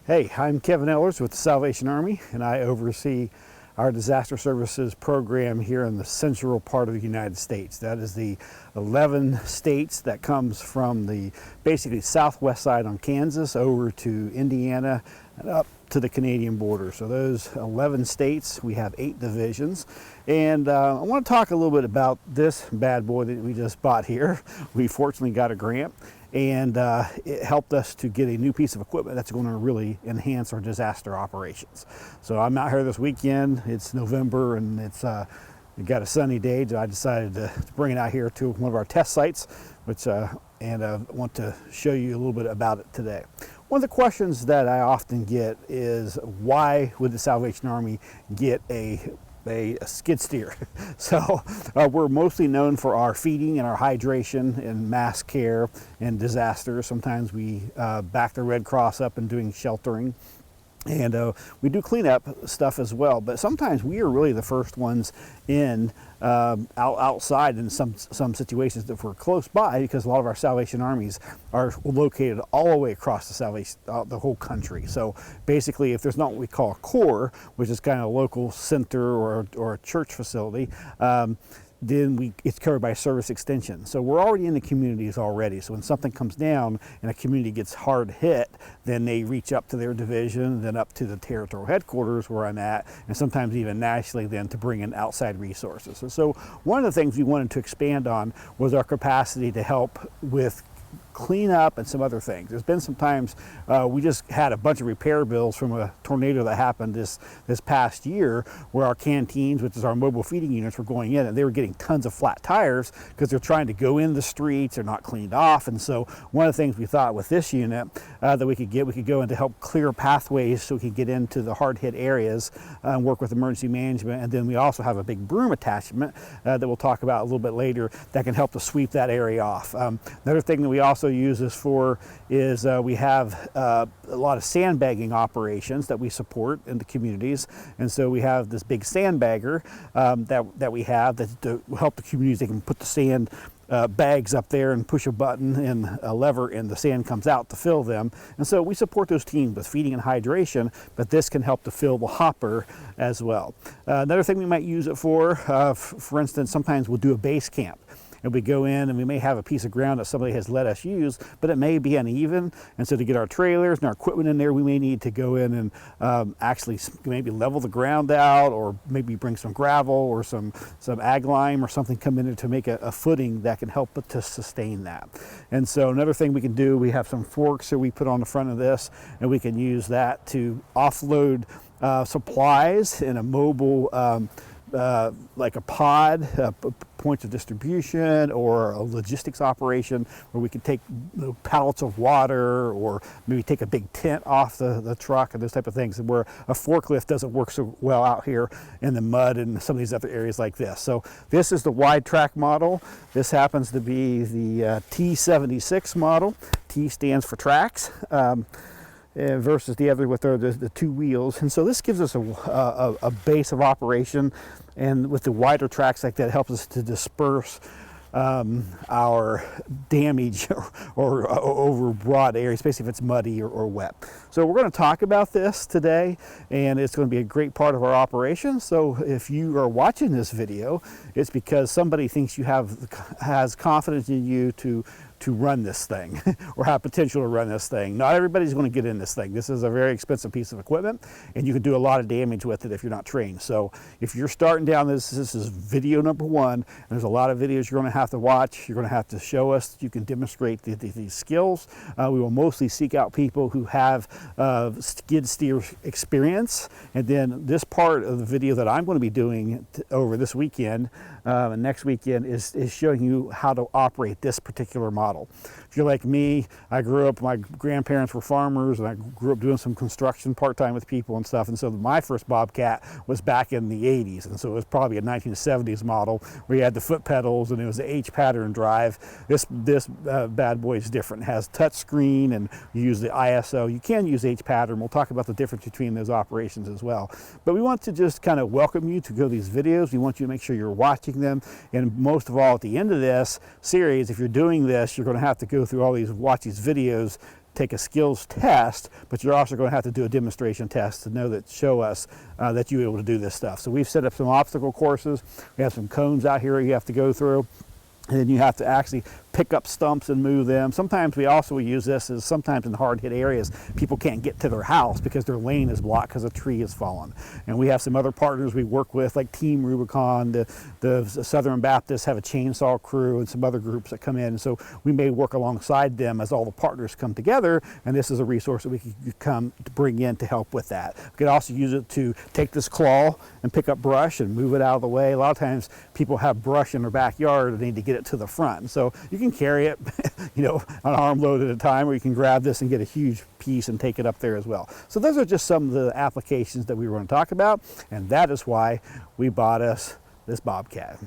Hey, I'm Kevin Ellers with the Salvation Army, and I oversee our disaster services program here in the central part of the United States. That is the 11 states that comes from the basically southwest side on Kansas over to Indiana and up to the Canadian border. So those 11 states, we have 8 divisions. And I want to talk a little bit about this bad boy that we just bought here. We fortunately got a grant, and it helped us to get a new piece of equipment that's going to really enhance our disaster operations. So I'm out here this weekend. It's November, and we got a sunny day, so I decided to bring it out here to one of our test sites, which and want to show you a little bit about it today. One of the questions that I often get is, why would the Salvation Army get a skid steer? So we're mostly known for our feeding and our hydration and mass care and disasters. Sometimes we back the Red Cross up in doing sheltering. And we do cleanup stuff as well, but sometimes we are really the first ones in outside in some situations that we're close by, because a lot of our Salvation Armies are located all the way across the whole country. So basically, if there's not what we call a core, which is kind of a local center or a church facility, then it's covered by service extension. So we're already in the communities already. So when something comes down and a community gets hard hit, then they reach up to their division, then up to the territorial headquarters where I'm at, and sometimes even nationally then to bring in outside resources. And so one of the things we wanted to expand on was our capacity to help with clean up and some other things. There's been some times we just had a bunch of repair bills from a tornado that happened this past year, where our canteens, which is our mobile feeding units, were going in, and they were getting tons of flat tires because they're trying to go in the streets. They're not cleaned off. And so one of the things we thought with this unit that we could go in to help clear pathways so we could get into the hard hit areas and work with emergency management. And then we also have a big broom attachment that we'll talk about a little bit later that can help to sweep that area off. Another thing that we also use this for is we have a lot of sandbagging operations that we support in the communities, and so we have this big sandbagger that we have that to help the communities. They can put the sand bags up there and push a button and a lever, and the sand comes out to fill them. And so we support those teams with feeding and hydration, but this can help to fill the hopper as well. Another thing we might use it for instance, sometimes we'll do a base camp. And we go in and we may have a piece of ground that somebody has let us use, but it may be uneven. And so to get our trailers and our equipment in there, we may need to go in and actually maybe level the ground out, or maybe bring some gravel or some ag lime or something, come in there to make a footing that can help to sustain that. And so another thing we can do, we have some forks that we put on the front of this, and we can use that to offload supplies in a mobile like a pod, points of distribution, or a logistics operation where we can take pallets of water, or maybe take a big tent off the truck, and those type of things, where a forklift doesn't work so well out here in the mud and some of these other areas like this. So this is the wide track model. This happens to be the T76 model. T stands for tracks. Versus the other with the 2 wheels. And so this gives us a base of operation, and with the wider tracks like that, helps us to disperse our damage or over broad areas, especially if it's muddy or wet. So we're going to talk about this today, and it's going to be a great part of our operation. So if you are watching this video, it's because somebody thinks you has confidence in you to run this thing or have potential to run this thing. Not everybody's going to get in this thing. This is a very expensive piece of equipment, and you can do a lot of damage with it if you're not trained. So if you're starting down this is video number 1, and there's a lot of videos you're going to have to watch. You're going to have to show us that you can demonstrate these skills. We will mostly seek out people who have skid steer experience, and then this part of the video that I'm going to be doing over this weekend and next weekend is showing you how to operate this particular model. If you're like me, I grew up, my grandparents were farmers, and I grew up doing some construction part-time with people and stuff, and so my first Bobcat was back in the 80s, and so it was probably a 1970s model where you had the foot pedals and it was the H-pattern drive. This bad boy is different. It has touch screen, and you use the ISO. You can use H-pattern. We'll talk about the difference between those operations as well. But we want to just kind of welcome you to go to these videos. We want you to make sure you're watching them, and most of all, at the end of this series, if you're doing this, you're going to have to go through all these, watch these videos take a skills test, but you're also going to have to do a demonstration test to know that, show us that you're able to do this stuff. So we've set up some obstacle courses. We have some cones out here you have to go through. And then you have to actually pick up stumps and move them. Sometimes we also use this as sometimes in hard hit areas, people can't get to their house because their lane is blocked because a tree has fallen. And we have some other partners we work with, like Team Rubicon, the Southern Baptists have a chainsaw crew, and some other groups that come in. So we may work alongside them as all the partners come together, and this is a resource that we can come to bring in to help with that. We could also use it to take this claw and pick up brush and move it out of the way. A lot of times people have brush in their backyard and need to get it to the front. So you can carry it, you know, an arm load at a time, or you can grab this and get a huge piece and take it up there as well. So those are just some of the applications that we were going to talk about, and that is why we bought us this Bobcat.